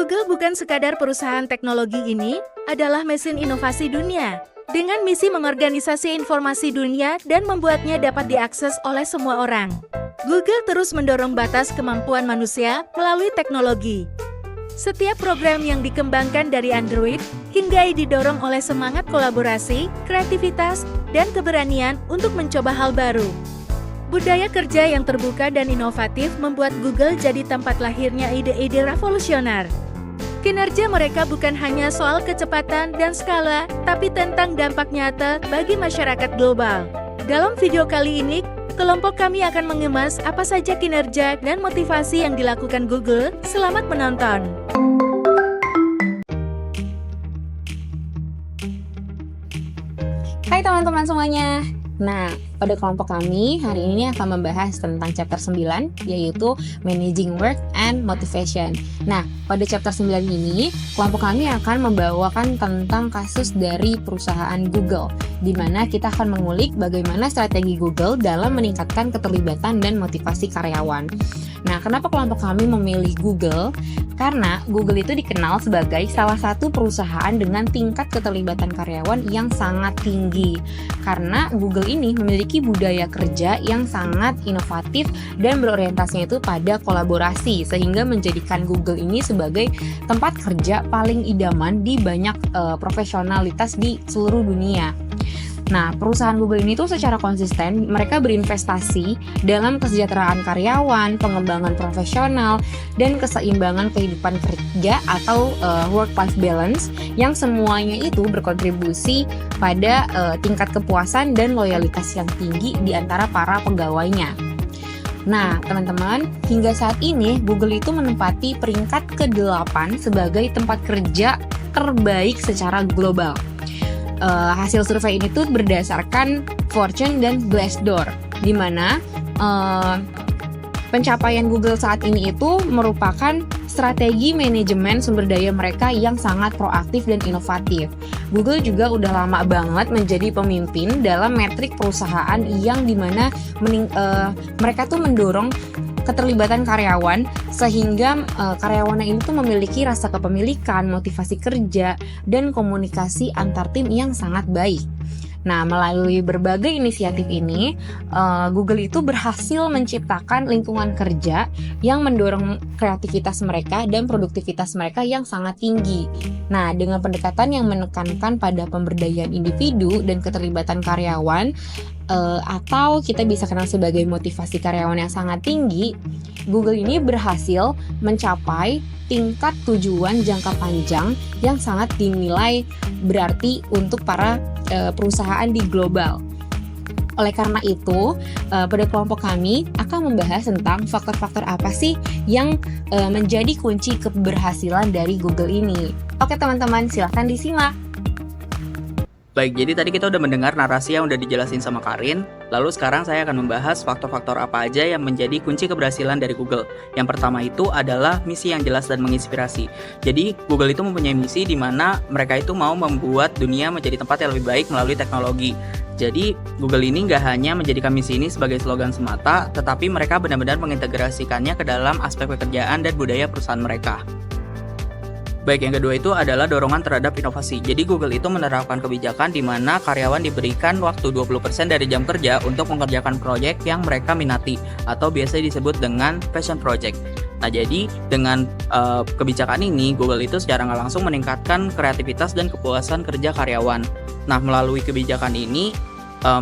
Google bukan sekadar perusahaan teknologi ini, adalah mesin inovasi dunia. Dengan misi mengorganisasi informasi dunia dan membuatnya dapat diakses oleh semua orang. Google terus mendorong batas kemampuan manusia melalui teknologi. Setiap program yang dikembangkan dari Android hingga didorong oleh semangat kolaborasi, kreativitas, dan keberanian untuk mencoba hal baru. Budaya kerja yang terbuka dan inovatif membuat Google jadi tempat lahirnya ide-ide revolusioner. Kinerja mereka bukan hanya soal kecepatan dan skala, tapi tentang dampak nyata bagi masyarakat global. Dalam video kali ini, kelompok kami akan mengemas apa saja kinerja dan motivasi yang dilakukan Google. Selamat menonton! Hai teman-teman semuanya. Nah, pada kelompok kami hari ini akan membahas tentang chapter 9, yaitu Managing Work and Motivation. Nah, pada chapter 9 ini, kelompok kami akan membawakan tentang kasus dari perusahaan Google, di mana kita akan mengulik bagaimana strategi Google dalam meningkatkan keterlibatan dan motivasi karyawan. Nah, kenapa kelompok kami memilih Google? Karena Google itu dikenal sebagai salah satu perusahaan dengan tingkat keterlibatan karyawan yang sangat tinggi. Karena Google ini memiliki budaya kerja yang sangat inovatif dan berorientasinya itu pada kolaborasi, sehingga menjadikan Google ini sebagai tempat kerja paling idaman di banyak profesionalitas di seluruh dunia. Nah, perusahaan Google ini tuh secara konsisten mereka berinvestasi dalam kesejahteraan karyawan, pengembangan profesional, dan keseimbangan kehidupan kerja atau work-life balance yang semuanya itu berkontribusi pada tingkat kepuasan dan loyalitas yang tinggi di antara para pegawainya. Nah, teman-teman, hingga saat ini Google itu menempati peringkat ke-8 sebagai tempat kerja terbaik secara global. Hasil survei ini tuh berdasarkan Fortune dan Glassdoor, di mana pencapaian Google saat ini itu merupakan strategi manajemen sumber daya mereka yang sangat proaktif dan inovatif. Google juga udah lama banget menjadi pemimpin dalam metrik perusahaan yang dimana mereka tuh mendorong keterlibatan karyawan, sehingga karyawannya ini tuh memiliki rasa kepemilikan, motivasi kerja, dan komunikasi antar tim yang sangat baik. Nah, melalui berbagai inisiatif ini, Google itu berhasil menciptakan lingkungan kerja yang mendorong kreativitas mereka dan produktivitas mereka yang sangat tinggi. Nah, dengan pendekatan yang menekankan pada pemberdayaan individu dan keterlibatan karyawan, atau kita bisa kenal sebagai motivasi karyawan yang sangat tinggi, Google ini berhasil mencapai tingkat tujuan jangka panjang yang sangat dinilai berarti untuk para perusahaan di global. Oleh karena itu, pada kelompok kami akan membahas tentang faktor-faktor apa sih yang menjadi kunci keberhasilan dari Google ini. Oke teman-teman, silahkan disimak. Baik, jadi tadi kita udah mendengar narasi yang udah dijelasin sama Karin. Lalu sekarang saya akan membahas faktor-faktor apa aja yang menjadi kunci keberhasilan dari Google. Yang pertama itu adalah misi yang jelas dan menginspirasi. Jadi Google itu mempunyai misi di mana mereka itu mau membuat dunia menjadi tempat yang lebih baik melalui teknologi. Jadi Google ini nggak hanya menjadikan misi ini sebagai slogan semata, tetapi mereka benar-benar mengintegrasikannya ke dalam aspek pekerjaan dan budaya perusahaan mereka. Baik, yang kedua itu adalah dorongan terhadap inovasi. Jadi Google itu menerapkan kebijakan di mana karyawan diberikan waktu 20% dari jam kerja untuk mengerjakan proyek yang mereka minati atau biasa disebut dengan passion project. Nah, jadi dengan kebijakan ini Google itu secara nggak langsung meningkatkan kreativitas dan kepuasan kerja karyawan. Nah, melalui kebijakan ini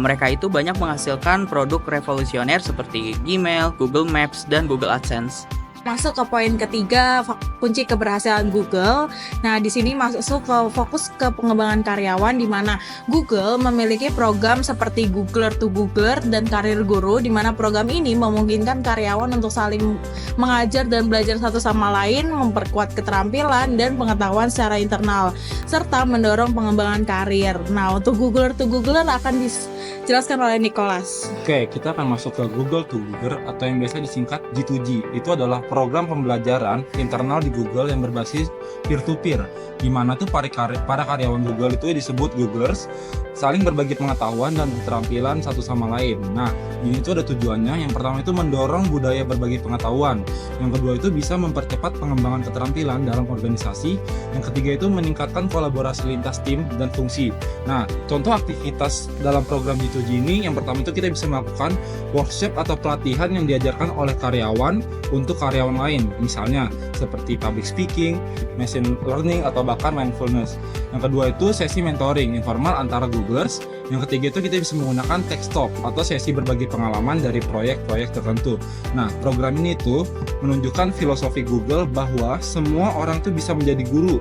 mereka itu banyak menghasilkan produk revolusioner seperti Gmail, Google Maps, dan Google AdSense. Masuk ke poin ketiga, kunci keberhasilan Google. Nah, di sini masuk ke fokus ke pengembangan karyawan, di mana Google memiliki program seperti Googler to Googler dan Karir Guru, di mana program ini memungkinkan karyawan untuk saling mengajar dan belajar satu sama lain, memperkuat keterampilan dan pengetahuan secara internal, serta mendorong pengembangan karir. Nah, untuk Googler to Googler akan dijelaskan oleh Nicholas. Oke, kita akan masuk ke Google to Google atau yang biasa disingkat G2G. Itu adalah program pembelajaran internal di Google yang berbasis peer-to-peer, di mana tuh para karyawan Google itu disebut Googlers, saling berbagi pengetahuan dan keterampilan satu sama lain. Nah, ini tuh ada tujuannya. Yang pertama itu mendorong budaya berbagi pengetahuan. Yang kedua itu bisa mempercepat pengembangan keterampilan dalam organisasi. Yang ketiga itu meningkatkan kolaborasi lintas tim dan fungsi. Nah, contoh aktivitas dalam program G2G ini, yang pertama itu kita bisa melakukan workshop atau pelatihan yang diajarkan oleh karyawan untuk karyawan lain. Misalnya seperti public speaking, machine learning, atau bahkan mindfulness. Yang kedua itu sesi mentoring informal antara Googlers. Yang ketiga itu kita bisa menggunakan tech talk atau sesi berbagi pengalaman dari proyek-proyek tertentu. Nah, program ini itu menunjukkan filosofi Google bahwa semua orang itu bisa menjadi guru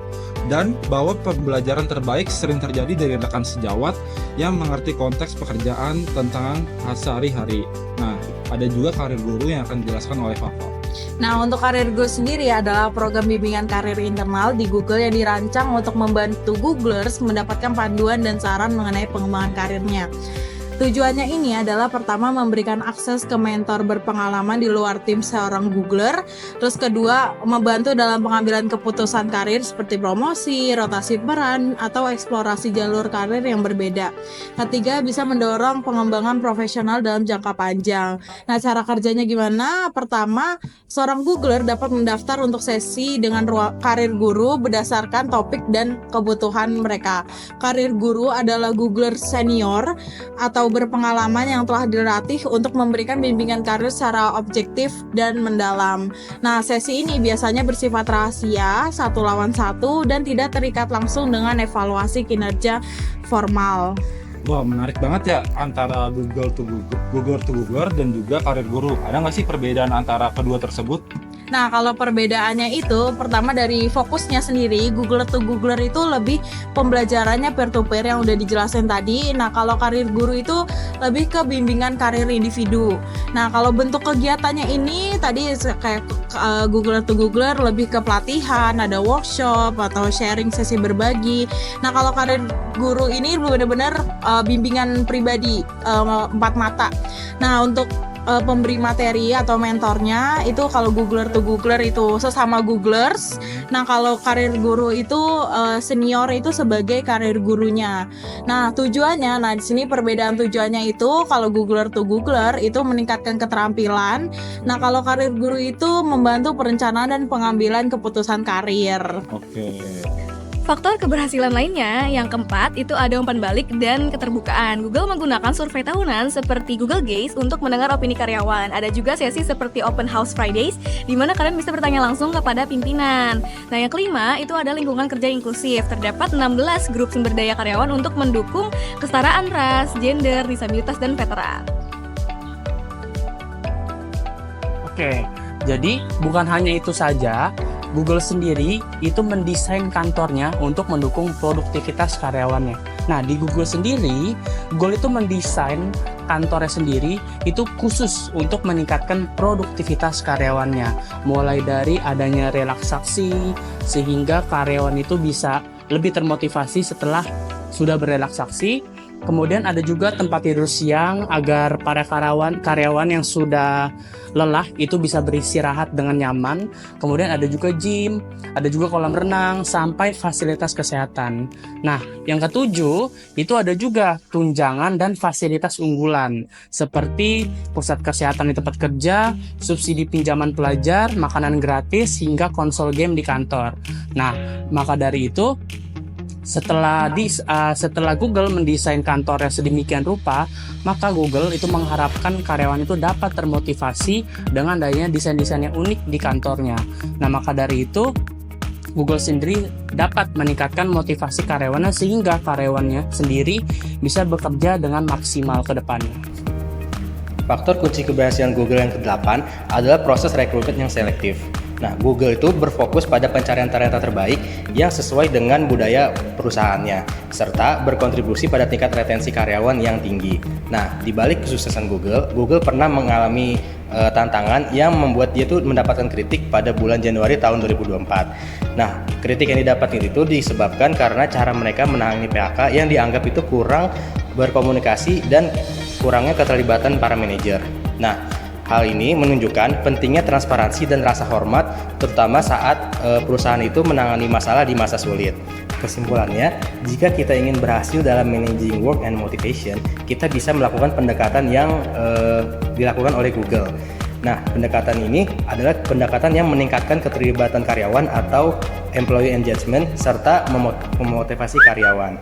dan bahwa pembelajaran terbaik sering terjadi dari rekan sejawat yang mengerti konteks pekerjaan tentang sehari-hari. Nah, ada juga karir guru yang akan dijelaskan oleh Fafa. Nah, untuk karir guru sendiri adalah program bimbingan karir internal di Google yang dirancang untuk membantu Googlers mendapatkan panduan dan saran mengenai pengembangan karirnya. Tujuannya ini adalah pertama memberikan akses ke mentor berpengalaman di luar tim seorang Googler. Terus kedua, membantu dalam pengambilan keputusan karir seperti promosi, rotasi peran, atau eksplorasi jalur karir yang berbeda. Ketiga, bisa mendorong pengembangan profesional dalam jangka panjang. Nah, cara kerjanya gimana? Pertama, seorang Googler dapat mendaftar untuk sesi dengan karir guru berdasarkan topik dan kebutuhan mereka. Karir guru adalah Googler senior atau berpengalaman yang telah dilatih untuk memberikan bimbingan karir secara objektif dan mendalam. Nah, sesi ini biasanya bersifat rahasia, 1-1, dan tidak terikat langsung dengan evaluasi kinerja formal. Wah, menarik banget ya antara Google to Googler dan juga karir guru. Ada nggak sih perbedaan antara kedua tersebut? Nah, kalau perbedaannya itu, pertama dari fokusnya sendiri, Googler to Googler itu lebih pembelajarannya peer-to-peer yang udah dijelasin tadi. Nah, kalau karir guru itu lebih ke bimbingan karir individu. Nah, kalau bentuk kegiatannya ini, tadi kayak Googler to Googler lebih ke pelatihan, ada workshop, atau sharing sesi berbagi. Nah, kalau karir guru ini benar-benar bimbingan pribadi, 4 mata. Nah, untuk pemberi materi atau mentornya itu kalau Googler to Googler itu sesama Googlers. Nah, kalau karir guru itu senior itu sebagai karir gurunya. Nah, tujuannya, di sini perbedaan tujuannya itu kalau Googler to Googler itu meningkatkan keterampilan. Nah, kalau karir guru itu membantu perencanaan dan pengambilan keputusan karir. Oke. Faktor keberhasilan lainnya yang keempat itu ada umpan balik dan keterbukaan. Google menggunakan survei tahunan seperti Google Gaze untuk mendengar opini karyawan. Ada juga sesi seperti Open House Fridays di mana kalian bisa bertanya langsung kepada pimpinan. Nah, yang kelima itu ada lingkungan kerja inklusif. Terdapat 16 grup sumber daya karyawan untuk mendukung kesetaraan ras, gender, disabilitas, dan veteran. Oke, jadi bukan hanya itu saja, Google sendiri itu mendesain kantornya untuk mendukung produktivitas karyawannya. Nah, di Google sendiri, Google itu mendesain kantornya sendiri itu khusus untuk meningkatkan produktivitas karyawannya. Mulai dari adanya relaksasi, sehingga karyawan itu bisa lebih termotivasi setelah sudah berelaksasi. Kemudian ada juga tempat tidur siang agar para karyawan yang sudah lelah itu bisa beristirahat dengan nyaman. Kemudian ada juga gym, ada juga kolam renang, sampai fasilitas kesehatan. Nah, yang ketujuh itu ada juga tunjangan dan fasilitas unggulan seperti pusat kesehatan di tempat kerja, subsidi pinjaman pelajar, makanan gratis, hingga konsol game di kantor. Nah, maka dari itu setelah Google mendesain kantornya sedemikian rupa, maka Google itu mengharapkan karyawan itu dapat termotivasi dengan adanya desain-desain yang unik di kantornya. Nah, maka dari itu Google sendiri dapat meningkatkan motivasi karyawannya sehingga karyawannya sendiri bisa bekerja dengan maksimal ke depannya. Faktor kunci keberhasilan Google yang ke-8 adalah proses rekrutmen yang selektif. Nah, Google itu berfokus pada pencarian talenta terbaik yang sesuai dengan budaya perusahaannya, serta berkontribusi pada tingkat retensi karyawan yang tinggi. Nah, di balik kesuksesan Google pernah mengalami tantangan yang membuat dia tuh mendapatkan kritik pada bulan Januari tahun 2024. Nah, kritik yang didapat itu disebabkan karena cara mereka menangani PHK yang dianggap itu kurang berkomunikasi dan kurangnya keterlibatan para manajer. Nah, hal ini menunjukkan pentingnya transparansi dan rasa hormat, terutama saat perusahaan itu menangani masalah di masa sulit. Kesimpulannya, jika kita ingin berhasil dalam managing work and motivation, kita bisa melakukan pendekatan yang dilakukan oleh Google. Nah, pendekatan ini adalah pendekatan yang meningkatkan keterlibatan karyawan atau employee engagement serta memotivasi karyawan.